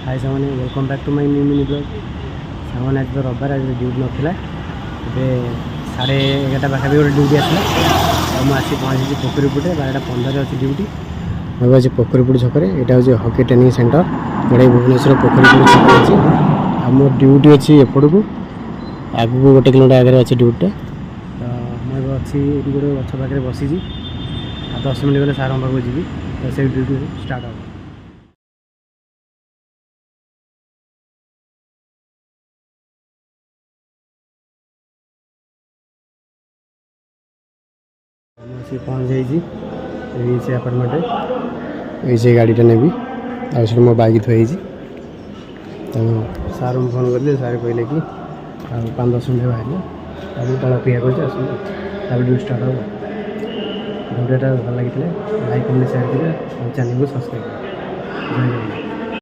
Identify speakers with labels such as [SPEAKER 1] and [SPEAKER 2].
[SPEAKER 1] हाय सामने welcome back to my new mini blog सामने आज तो रविवार आज ड्यूटी नाला ए 11:30 पाखापी गोटे ड्यूटी आसला और मुझे पहुँची पोखरीपुटे 12:15 अच्छी ड्यूटी मैं अच्छे पोखरीपुट छकरे यहाँ हूँ हॉकी ट्रेनिंग सेंटर जोटा भुवनेश्वर पोखरीपुट छक अच्छी आ मो ड्यूटी अच्छी एपट को आगू 1 किलोमीटर आगे अच्छी ड्यूटी तो मुझे अच्छी गोटे गछ पाखे बसी 10 मिनट गले सार पाक जी तो से ड्यूटी स्टार्ट हो से पहुँच जाइए से आपार्टमेंट ये गाड़ीटा नेबी आ मो बाइक थोड़ी तेणु सार फोन करें सार कहले कि 5-10 मिनट बाहर तल अपेक्षा कर ड्यूटी स्टार्ट हो भिडियोटा भल लगी लाइक कमेंट शेयर करेंगे चैनल को सब्सक्राइब करें।